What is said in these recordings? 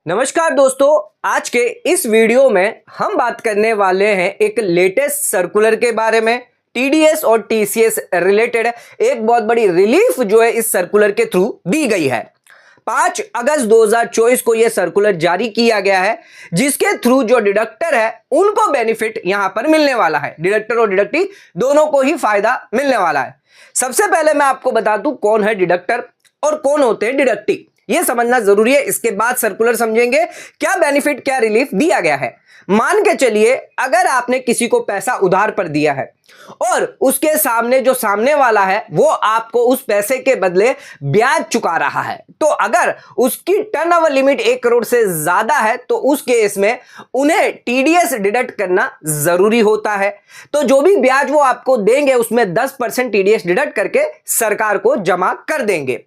नमस्कार दोस्तों, आज के इस वीडियो में हम बात करने वाले हैं एक लेटेस्ट सर्कुलर के बारे में। टीडीएस और टीसीएस रिलेटेड एक बहुत बड़ी रिलीफ जो है इस सर्कुलर के थ्रू दी गई है। 5 अगस्त 2024 को यह सर्कुलर जारी किया गया है, जिसके थ्रू जो डिडक्टर है उनको बेनिफिट यहां पर मिलने वाला है। डिडक्टर और डिडक्टी दोनों को ही फायदा मिलने वाला है। सबसे पहले मैं आपको बता दूं कौन है डिडक्टर और कौन होते हैं डिडक्टी, यह समझना जरूरी है। इसके बाद सर्कुलर समझेंगे क्या बेनिफिट क्या रिलीफ दिया गया है। मान के चलिए अगर आपने किसी को पैसा उधार पर दिया है और उसके सामने जो सामने वाला है वो आपको उस पैसे के बदले ब्याज चुका रहा है, तो अगर उसकी टर्नओवर लिमिट 1 करोड़ से ज्यादा है तो उस केस में उन्हें टीडीएस डिडक्ट करना जरूरी होता है। तो जो भी ब्याज वो आपको देंगे उसमें 10% टीडीएस डिडक्ट करके सरकार को जमा कर देंगे।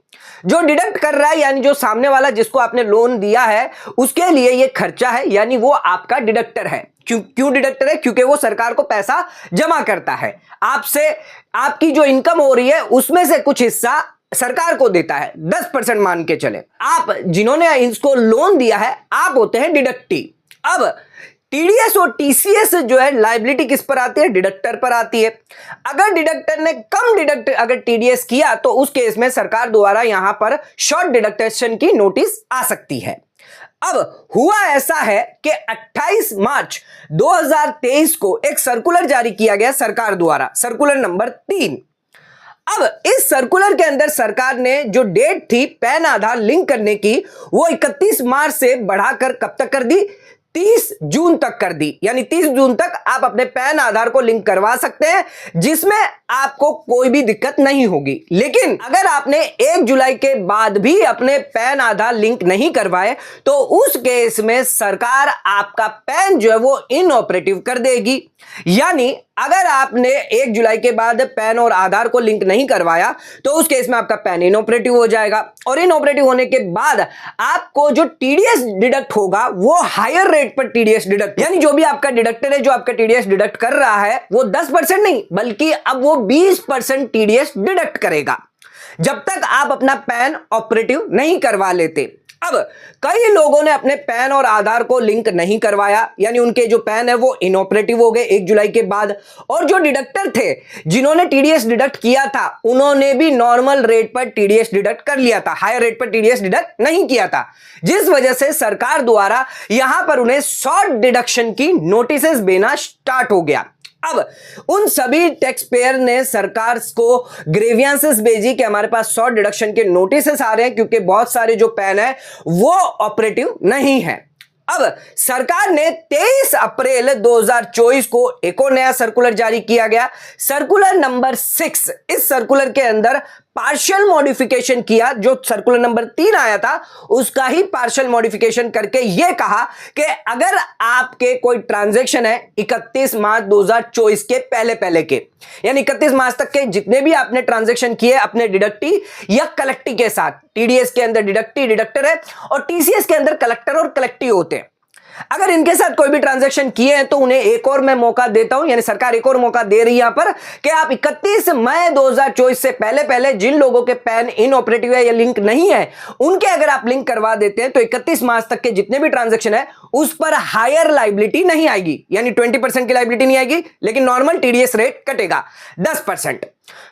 जो डिडक्ट कर रहा है यानी जो सामने वाला जिसको आपने लोन दिया है उसके लिए ये खर्चा है, यानी वो आपका डिडक्टर है। क्यों डिडक्टर है? क्योंकि वो सरकार को पैसा जमा करता है। आपसे आपकी जो इनकम हो रही है उसमें से कुछ हिस्सा सरकार को देता है, 10% मान के चले। आप जिन्होंने इसको लोन दिया है आप होते हैं डिडक्टी। अब टीडीएस और टीसीएस जो है लायबिलिटी किस पर आती है? डिडक्टर पर आती है। अगर डिडक्टर ने कम डिडक्ट अगर टीडीएस किया तो उस केस में सरकार द्वारा यहां पर शॉर्ट डिडक्टेशन की नोटिस आ सकती है। अब हुआ ऐसा है कि 28 मार्च 2023 को एक सर्कुलर जारी किया गया सरकार द्वारा, सर्कुलर नंबर 3। अब इस सर्कुलर के अंदर सरकार ने जो डेट थी पैन आधार लिंक करने की वो 31 मार्च से बढ़ाकर कब तक कर दी? 30 जून तक कर दी। यानी 30 जून तक आप अपने पैन आधार को लिंक करवा सकते हैं, जिसमें आपको कोई भी दिक्कत नहीं होगी। लेकिन अगर आपने 1 जुलाई के बाद भी अपने पैन आधार लिंक नहीं करवाए तो उस केस में सरकार आपका पैन जो है वो इनऑपरेटिव कर देगी। यानी अगर आपने 1 जुलाई के बाद पैन और आधार को लिंक नहीं करवाया तो उस केस में आपका पैन इनऑपरेटिव हो जाएगा, और इनऑपरेटिव होने के बाद आपको जो टीडीएस डिडक्ट होगा वो हायर रेट पर टीडीएस डिडक्ट, यानी जो भी आपका डिडक्टर है जो आपका टीडीएस डिडक्ट कर रहा है वो 10% नहीं बल्कि अब वो 20% टीडीएस डिडक्ट करेगा, जब तक आप अपना पैन ऑपरेटिव नहीं करवा लेते। अब कई लोगों ने अपने पैन और आधार को लिंक नहीं करवाया, यानी उनके जो पैन है वो इनऑपरेटिव हो गए 1 जुलाई के बाद, और जो डिडक्टर थे जिन्होंने टीडीएस डिडक्ट किया था उन्होंने भी नॉर्मल रेट पर टीडीएस डिडक्ट कर लिया था, हायर रेट पर टीडीएस डिडक्ट नहीं किया था, जिस वजह से सरकार द्वारा यहां पर उन्हें शॉर्ट डिडक्शन की नोटिसेस देना स्टार्ट हो गया। अब उन सभी टैक्स पेयर ने सरकार को ग्रीवियंसेस भेजी कि हमारे पास शॉर्ट डिडक्शन के नोटिसेस आ रहे हैं क्योंकि बहुत सारे जो पैन है वो ऑपरेटिव नहीं है। अब सरकार ने 23 अप्रैल 2024 को एक और नया सर्कुलर जारी किया गया, सर्कुलर नंबर 6। इस सर्कुलर के अंदर पार्शियल मॉडिफिकेशन किया, जो सर्कुलर नंबर 3 आया था उसका ही पार्शियल मॉडिफिकेशन करके यह कहा कि अगर आपके कोई ट्रांजैक्शन है 31 मार्च 2024 के पहले के, यानी 31 मार्च तक के जितने भी आपने ट्रांजैक्शन किए अपने डिडक्टी या कलेक्टी के साथ, टीडीएस के अंदर डिडक्टी डिडक्टर है और टीसीएस के अंदर कलेक्टर और कलेक्टी होते हैं, अगर इनके साथ कोई भी ट्रांजैक्शन किए हैं तो उन्हें एक और मैं मौका देता हूं, यानी सरकार एक और मौका दे रही है यहां पर कि आप 31 मई 2024 से पहले जिन लोगों के पैन इनऑपरेटिव है या लिंक नहीं है उनके अगर आप लिंक करवा देते हैं तो 31 मार्च तक के जितने भी ट्रांजैक्शन है उस पर हायर लायबिलिटी नहीं आएगी, यानी 20% की लायबिलिटी नहीं आएगी, लेकिन नॉर्मल टीडीएस रेट कटेगा 10%।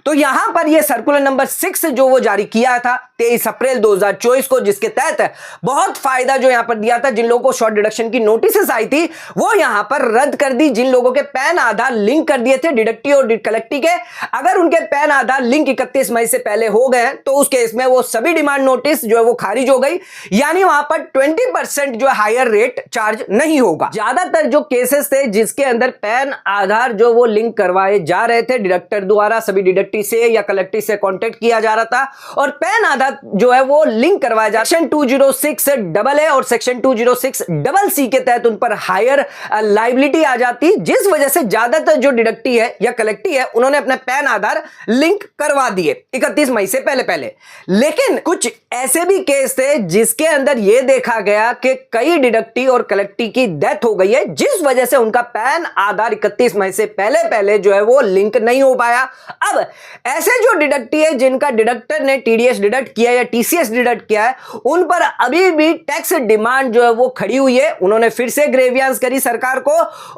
तो यहां पर यह सर्कुलर नंबर 6 जो वो जारी किया था 23 अप्रैल 2024 को, जिसके तहत बहुत फायदा जो यहां पर दिया था, जिन लोगों को शॉर्ट डिडक्शन की नोटिसेस आई थी वो यहां पर रद्द कर दी। जिन लोगों के पैन आधार लिंक कर दिए थे डिडक्टी और कलेक्टी के, अगर उनके पैन आधार लिंक 31 मई से पहले हो गए तो उस केस में वो सभी डिमांड नोटिस जो है वो खारिज हो गई, यानी वहां पर 20% जो हायर रेट चार्ज नहीं होगा। ज्यादातर जो केसेस थे जिसके अंदर पैन आधार जो वो लिंक करवाए जा रहे थे डिडक्टर द्वारा, सभी डिडक्टी से या कलेक्टी से कांटेक्ट किया जा रहा था और पैन आधार जो है वो लिंक करवाया जा, सेक्शन 206 डबल ए और सेक्शन 206 डबल सी के तहत उन पर हायर लायबिलिटी आ जाती, जिस वजह से ज्यादातर जो डिडक्टी है या कलेक्टी है उन्होंने अपने पैन आधार लिंक करवा दिए 31 मई से पहले। लेकिन कुछ ऐसे भी केस थे जिसके अंदर यह देखा गया कि कई डिडक्टी और कलेक्टी की डेथ हो गई है, जिस वजह से उनका पैन आधार 31 मई से पहले जो है वो लिंक नहीं हो पाया। अब ऐसे जो डिडक्टी है जिनका डिडक्टर ने टीडीएस डिडक्ट किया या टीसीएस डिडक्ट किया है, उन पर अभी भी टैक्स डिमांड जो है वो खड़ी हुई है। उन्होंने फिर से ग्रेवियांस करी सरकार को,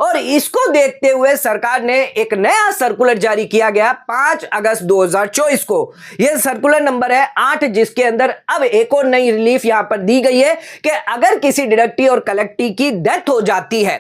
और इसको देखते हुए सरकार ने एक नया सर्कुलर जारी किया गया 5 अगस्त 2024 को। यह सर्कुलर नंबर है 8, जिसके अंदर अब एक और नई रिलीफ यहां पर दी गई है कि अगर किसी डिडक्टी और कलेक्टी की डेथ हो जाती है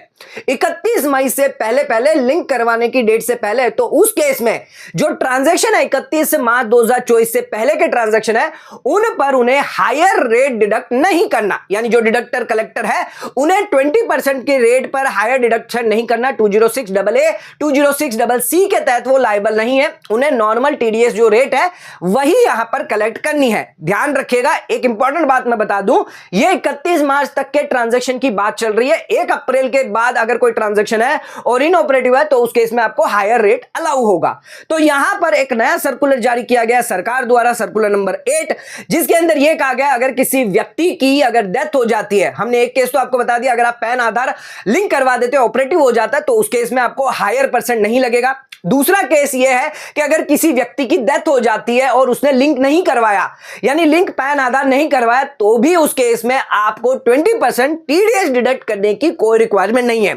31 मई से पहले लिंक करवाने की डेट से पहले, तो उस केस में जो ट्रांजैक्शन है 31 मार्च 2024 से पहले के ट्रांजैक्शन है, उन पर उन्हें हायर रेट डिडक्ट नहीं करना। यानी जो डिडक्टर कलेक्टर है उन्हें 20% के रेट पर हायर डिडक्शन नहीं करना। 206AA 206CC के तहत वो लायबल नहीं है, उन्हें नॉर्मल टीडीएस जो रेट है वही यहां पर कलेक्ट करनी है। ध्यान रखिएगा, एक इंपॉर्टेंट बात मैं बता दूं, ये 31 मार्च तक के ट्रांजैक्शन की बात चल रही है। 1 अप्रैल के बाद अगर कोई ट्रांजैक्शन है और इनऑपरेटिव है तो उस केस में आपको हायर रेट अलाउ होगा। तो यहां पर एक नया सर्कुलर जारी किया गया सरकार द्वारा, सर्कुलर नंबर 8, जिसके अंदर यह कहा गया अगर किसी व्यक्ति की अगर डेथ हो जाती है, हमने एक केस तो आपको बता दिया, अगर आप पैन आधार लिंक करवा देते हो ऑपरेटिव हो जाता है तो उस केस में आपको हायर परसेंट नहीं लगेगा। दूसरा केस यह है कि अगर किसी व्यक्ति की डेथ हो जाती है और उसने लिंक नहीं करवाया, यानी लिंक पैन आधार नहीं करवाया, तो भी उस केस में आपको 20% टीडीएस डिडक्ट करने की कोई रिक्वायरमेंट नहीं है।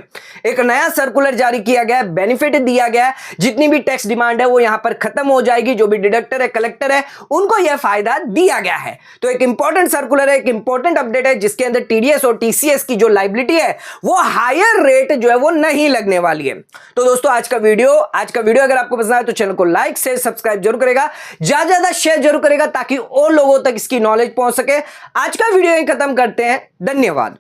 एक नया सर्कुलर जारी किया गया, बेनिफिट दिया गया, जितनी भी टैक्स डिमांड है वो यहां पर खत्म हो जाएगी। जो भी डिडक्टर है, कलेक्टर है, उनको यह फायदा दिया गया है। तो एक इंपॉर्टेंट सर्कुलर है, एक इंपॉर्टेंट अपडेट है, जिसके अंदर टीडीएस और टीसीएस की जो लायबिलिटी है वो हायर रेट जो है वो नहीं लगने वाली है। तो दोस्तों आज का वीडियो अगर आपको पसंद आए तो चैनल को लाइक शेयर सब्सक्राइब जरूर करेगा, ज्यादा शेयर जरूर करेगा ताकि और लोगों तक इसकी नॉलेज पहुंच सके। आज का वीडियो यहीं खत्म करते हैं, धन्यवाद।